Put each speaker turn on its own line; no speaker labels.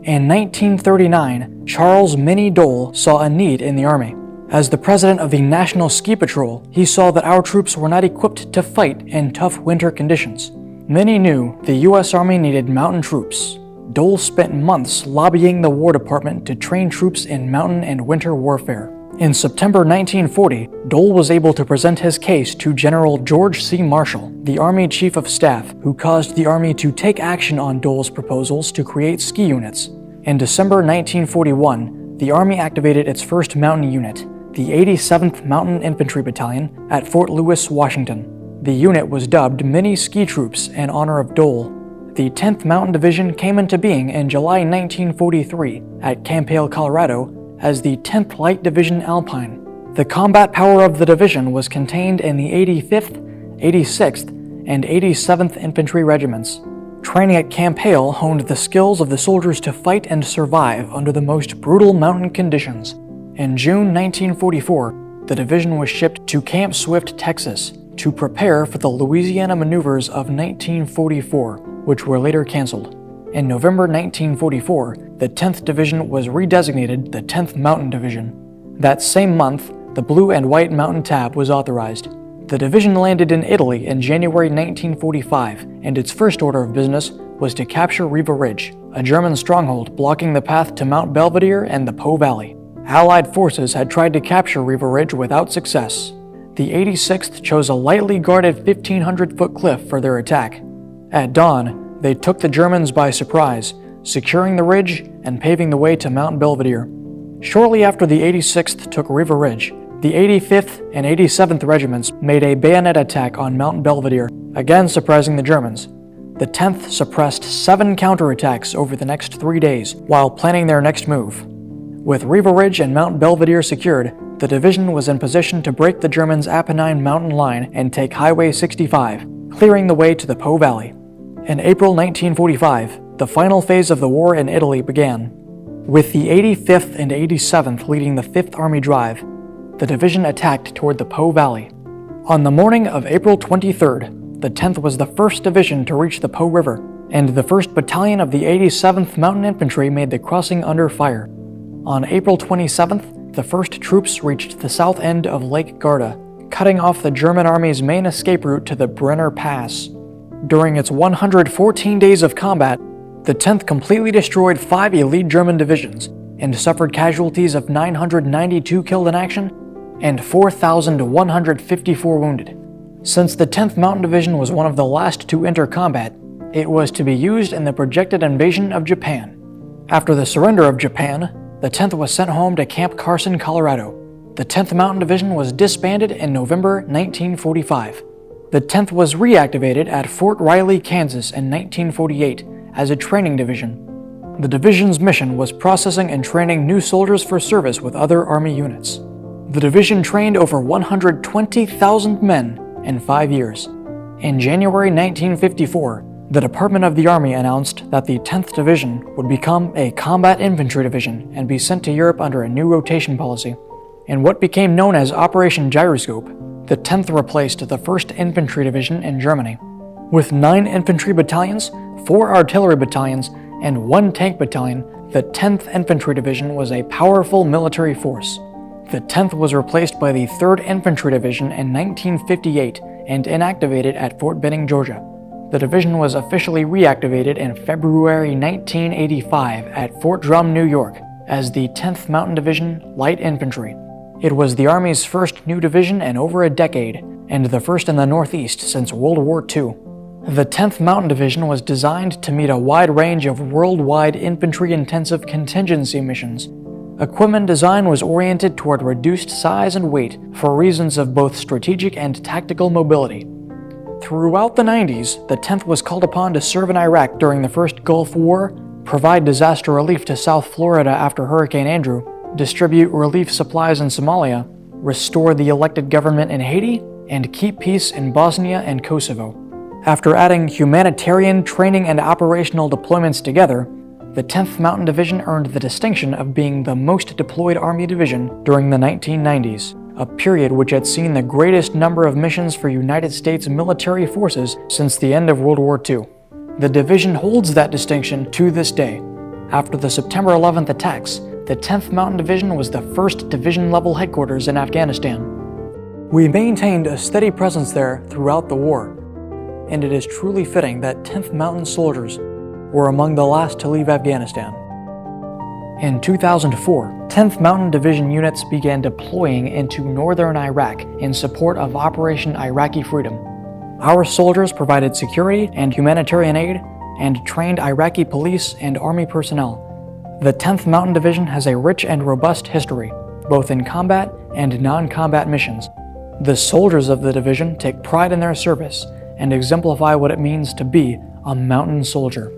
In 1939, Charles Minnie Dole saw a need in the Army. As the president of the National Ski Patrol, he saw that our troops were not equipped to fight in tough winter conditions. Minnie knew the U.S. Army needed mountain troops. Dole spent months lobbying the War Department to train troops in mountain and winter warfare. In September 1940, Dole was able to present his case to General George C. Marshall, the Army Chief of Staff, who caused the Army to take action on Dole's proposals to create ski units. In December 1941, the Army activated its first mountain unit, the 87th Mountain Infantry Battalion, at Fort Lewis, Washington. The unit was dubbed Mini Ski Troops in honor of Dole. The 10th Mountain Division came into being in July 1943 at Camp Hale, Colorado, as the 10th Light Division Alpine. The combat power of the division was contained in the 85th, 86th, and 87th Infantry Regiments. Training at Camp Hale honed the skills of the soldiers to fight and survive under the most brutal mountain conditions. In June 1944, the division was shipped to Camp Swift, Texas, to prepare for the Louisiana maneuvers of 1944, which were later canceled. In November 1944, the 10th Division was redesignated the 10th Mountain Division. That same month, the Blue and White Mountain Tab was authorized. The division landed in Italy in January 1945, and its first order of business was to capture Riva Ridge, a German stronghold blocking the path to Mount Belvedere and the Po Valley. Allied forces had tried to capture Riva Ridge without success. The 86th chose a lightly guarded 1,500-foot cliff for their attack. At dawn, they took the Germans by surprise, securing the ridge and paving the way to Mount Belvedere. Shortly after the 86th took Riva Ridge, the 85th and 87th Regiments made a bayonet attack on Mount Belvedere, again surprising the Germans. The 10th suppressed 7 counterattacks over the next 3 days while planning their next move. With Riva Ridge and Mount Belvedere secured, the division was in position to break the Germans' Apennine mountain line and take Highway 65, clearing the way to the Po Valley. In April 1945, the final phase of the war in Italy began. With the 85th and 87th leading the 5th Army Drive, the division attacked toward the Po Valley. On the morning of April 23rd, the 10th was the first division to reach the Po River, and the 1st Battalion of the 87th Mountain Infantry made the crossing under fire. On April 27th, the 1st troops reached the south end of Lake Garda, cutting off the German Army's main escape route to the Brenner Pass. During its 114 days of combat, the 10th completely destroyed 5 elite German divisions and suffered casualties of 992 killed in action and 4,154 wounded. Since the 10th Mountain Division was one of the last to enter combat, it was to be used in the projected invasion of Japan. After the surrender of Japan, the 10th was sent home to Camp Carson, Colorado. The 10th Mountain Division was disbanded in November 1945. The 10th was reactivated at Fort Riley, Kansas in 1948 as a training division. The division's mission was processing and training new soldiers for service with other Army units. The division trained over 120,000 men in 5 years. In January 1954, the Department of the Army announced that the 10th Division would become a combat infantry division and be sent to Europe under a new rotation policy. In what became known as Operation Gyroscope, the 10th replaced the 1st Infantry Division in Germany. With 9 infantry battalions, 4 artillery battalions, and 1 tank battalion, the 10th Infantry Division was a powerful military force. The 10th was replaced by the 3rd Infantry Division in 1958 and inactivated at Fort Benning, Georgia. The division was officially reactivated in February 1985 at Fort Drum, New York, as the 10th Mountain Division Light Infantry. It was the Army's first new division in over a decade, and the first in the Northeast since World War II. The 10th Mountain Division was designed to meet a wide range of worldwide infantry-intensive contingency missions. Equipment design was oriented toward reduced size and weight for reasons of both strategic and tactical mobility. Throughout the 90s, the 10th was called upon to serve in Iraq during the first Gulf War, provide disaster relief to South Florida after Hurricane Andrew, distribute relief supplies in Somalia, restore the elected government in Haiti, and keep peace in Bosnia and Kosovo. After adding humanitarian training and operational deployments together, the 10th Mountain Division earned the distinction of being the most deployed Army division during the 1990s, a period which had seen the greatest number of missions for United States military forces since the end of World War II. The division holds that distinction to this day. After the September 11th attacks, the 10th Mountain Division was the first division-level headquarters in Afghanistan. We maintained a steady presence there throughout the war, and it is truly fitting that 10th Mountain soldiers were among the last to leave Afghanistan. In 2004, 10th Mountain Division units began deploying into northern Iraq in support of Operation Iraqi Freedom. Our soldiers provided security and humanitarian aid and trained Iraqi police and army personnel. The 10th Mountain Division has a rich and robust history, both in combat and non-combat missions. The soldiers of the division take pride in their service and exemplify what it means to be a mountain soldier.